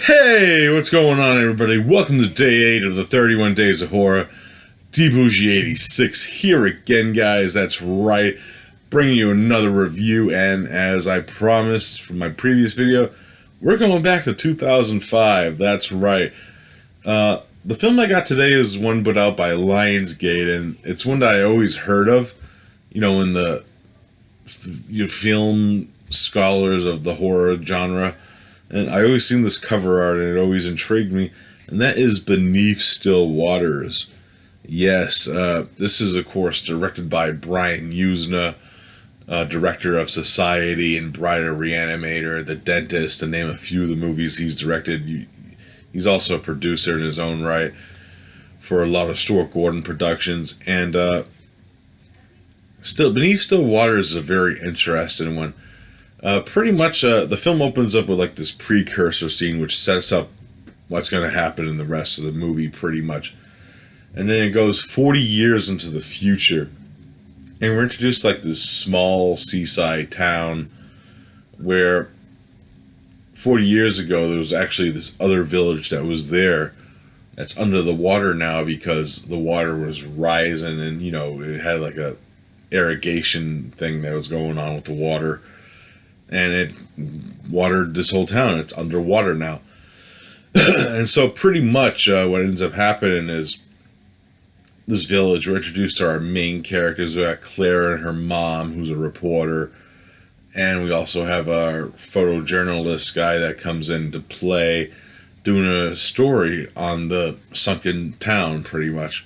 Hey, what's going on, everybody? Welcome to day 8 of the 31 Days of Horror. DBougie86 here again, guys. That's right. Bringing you another review, and as I promised from my previous video, we're going back to 2005. That's right. The film I got today is one put out by Lionsgate, and it's one that I always heard of, in the film scholars of the horror genre. And I always seen this cover art and it always intrigued me, and that is Beneath Still Waters. Yes, this is of course directed by Brian Usna, director of Society and Bride of Reanimator, The Dentist, to name a few of the movies he's directed. He's also a producer in his own right for a lot of Stuart Gordon productions, and Beneath Still Waters is a very interesting one. Pretty much, the film opens up with like this precursor scene, which sets up what's going to happen in the rest of the movie, pretty much. And then it goes 40 years into the future, and we're introduced to like this small seaside town where 40 years ago there was actually this other village that was there that's under the water now because the water was rising, and it had like a irrigation thing that was going on with the water. And it watered this whole town. It's underwater now. And so pretty much what ends up happening is this village, we're introduced to our main characters. We got Claire and her mom, who's a reporter. And we also have our photojournalist guy that comes in to play, doing a story on the sunken town, pretty much.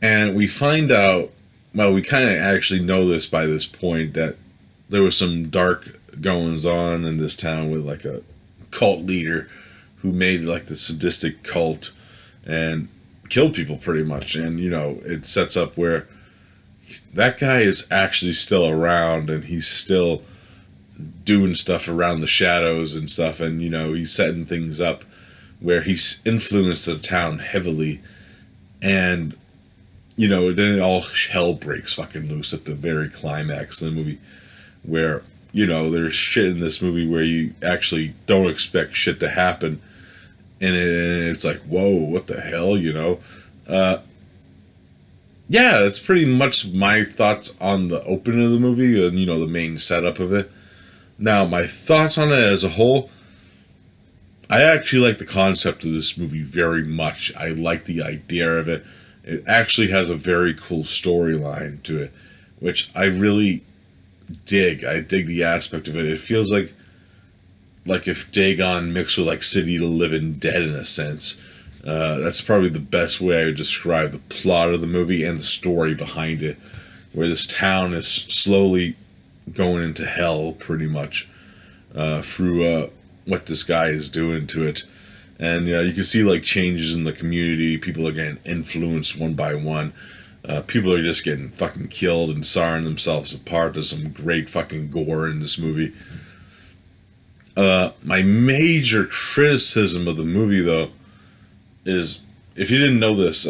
And we find out, well, we kind of actually know this by this point, that there was some dark goings on in this town with like a cult leader who made like the sadistic cult and killed people pretty much. And it sets up where that guy is actually still around, and he's still doing stuff around the shadows and stuff, and he's setting things up where he's influenced the town heavily. And then all hell breaks fucking loose at the very climax of the movie, where there's shit in this movie where you actually don't expect shit to happen, and it's like, whoa, what the hell, yeah, that's pretty much my thoughts on the opening of the movie and the main setup of it. Now, my thoughts on it as a whole, I actually like the concept of this movie very much. I like the idea of it. It actually has a very cool storyline to it, which I really dig. I dig the aspect of it. It feels like if Dagon mixed with like City of the Living Dead in a sense. That's probably the best way I would describe the plot of the movie and the story behind it, where this town is slowly going into hell pretty much through what this guy is doing to it. And you can see like changes in the community. People are getting influenced one by one. People are just getting fucking killed and sawing themselves apart. There's some great fucking gore in this movie. My major criticism of the movie, though, is, if you didn't know this,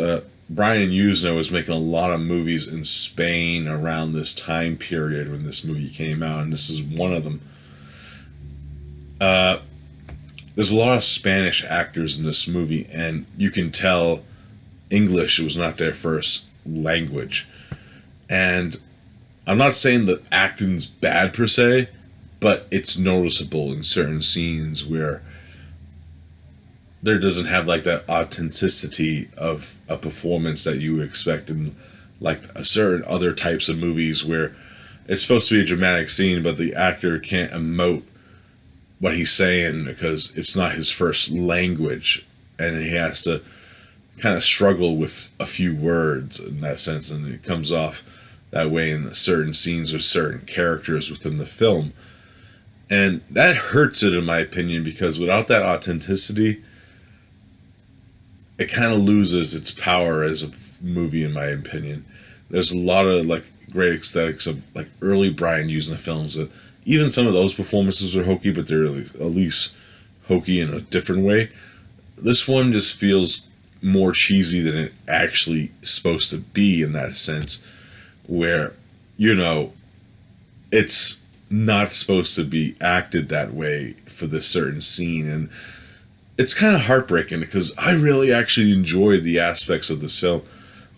Brian Usna was making a lot of movies in Spain around this time period when this movie came out, and this is one of them. There's a lot of Spanish actors in this movie, and you can tell English was not their first language. And I'm not saying that acting's bad per se, but it's noticeable in certain scenes where there doesn't have like that authenticity of a performance that you expect in like a certain other types of movies, where it's supposed to be a dramatic scene but the actor can't emote what he's saying because it's not his first language, and he has to kind of struggle with a few words in that sense, and it comes off that way in certain scenes with certain characters within the film. And that hurts it, in my opinion, because without that authenticity, it kind of loses its power as a movie, in my opinion. There's a lot of like great aesthetics of like early Brian Usna films that even some of those performances are hokey, but they're at least hokey in a different way. This one just feels more cheesy than it actually is supposed to be, in that sense, where it's not supposed to be acted that way for this certain scene. And it's kind of heartbreaking because I really actually enjoy the aspects of this film.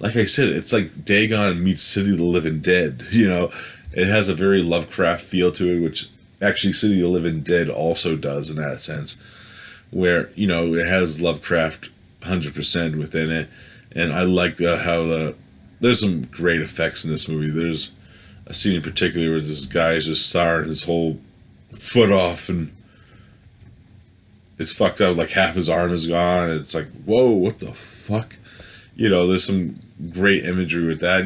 Like I said, it's like Dagon meets City of the Living Dead. It has a very Lovecraft feel to it, which actually City of the Living Dead also does in that sense, where it has Lovecraft 100% within it. And I like how there's some great effects in this movie. There's a scene in particular where this guy is just sawing his whole foot off, and it's fucked up. Like half his arm is gone. And it's like, whoa, what the fuck? There's some great imagery with that.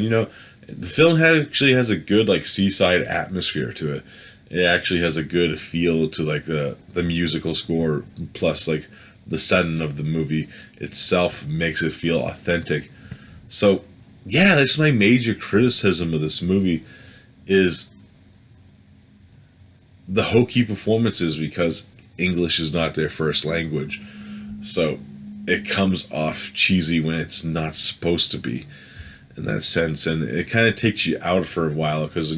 The film actually has a good like seaside atmosphere to it. It actually has a good feel to like the musical score, plus like the setting of the movie itself makes it feel authentic. So yeah, that's my major criticism of this movie is the hokey performances, because English is not their first language. So it comes off cheesy when it's not supposed to be, in that sense, and it kind of takes you out for a while, because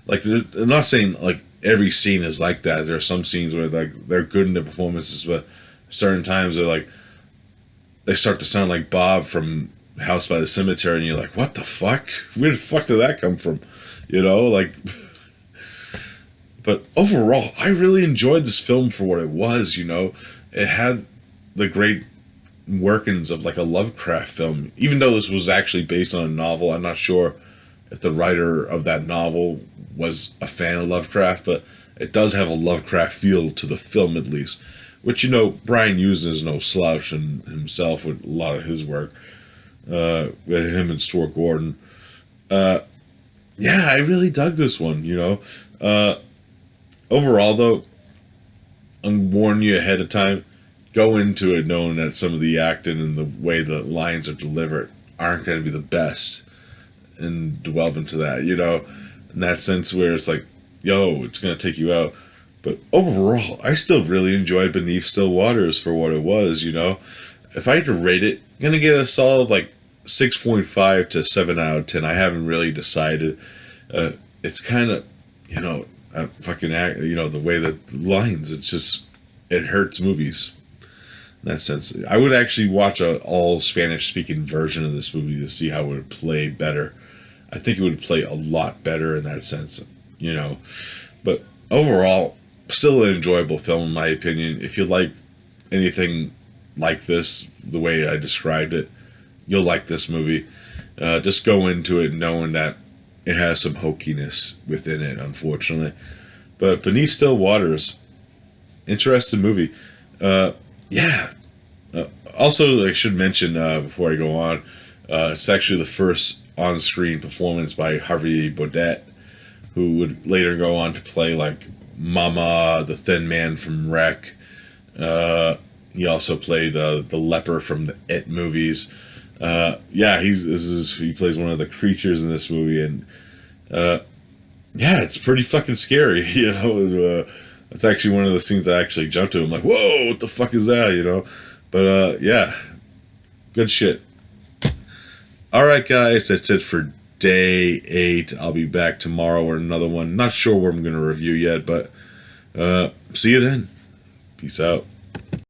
like, I'm not saying like every scene is like that. There are some scenes where like they're good in the performances, but certain times they start to sound like Bob from House by the Cemetery, and you're like, what the fuck? Where the fuck did that come from? Like. But overall, I really enjoyed this film for what it was. It had the great workings of like a Lovecraft film. Even though this was actually based on a novel, I'm not sure if the writer of that novel was a fan of Lovecraft, but it does have a Lovecraft feel to the film, at least. Which, Brian Usna is no slouch in himself with a lot of his work. With him and Stuart Gordon. Yeah, I really dug this one, Overall, though, I'm warning you ahead of time. Go into it knowing that some of the acting and the way the lines are delivered aren't going to be the best, and delve into that, in that sense where it's like, yo, it's going to take you out. But overall, I still really enjoyed Beneath Still Waters for what it was, If I had to rate it, I'm going to get a solid like 6.5 to 7 out of 10. I haven't really decided. It's kind of, fucking act, the way that the lines, it hurts movies in that sense. I would actually watch a all Spanish speaking version of this movie to see how it would play better. I think it would play a lot better in that sense, but overall, still an enjoyable film in my opinion. If you like anything like this, the way I described it, you'll like this movie. Just go into it knowing that it has some hokiness within it, unfortunately. But Beneath Still Waters, interesting movie. Yeah. Also, I should mention before I go on, it's actually the first on-screen performance by Harvey Baudet, who would later go on to play like Mama, the Thin Man from Wreck. He also played the leper from the It movies. Yeah, he plays one of the creatures in this movie, and yeah, it's pretty fucking scary. It's actually one of the scenes I actually jumped to. I'm like, whoa, what the fuck is that? But yeah, good shit. All right, guys, that's it for day 8. I'll be back tomorrow or another one. Not sure what I'm going to review yet, but see you then. Peace out.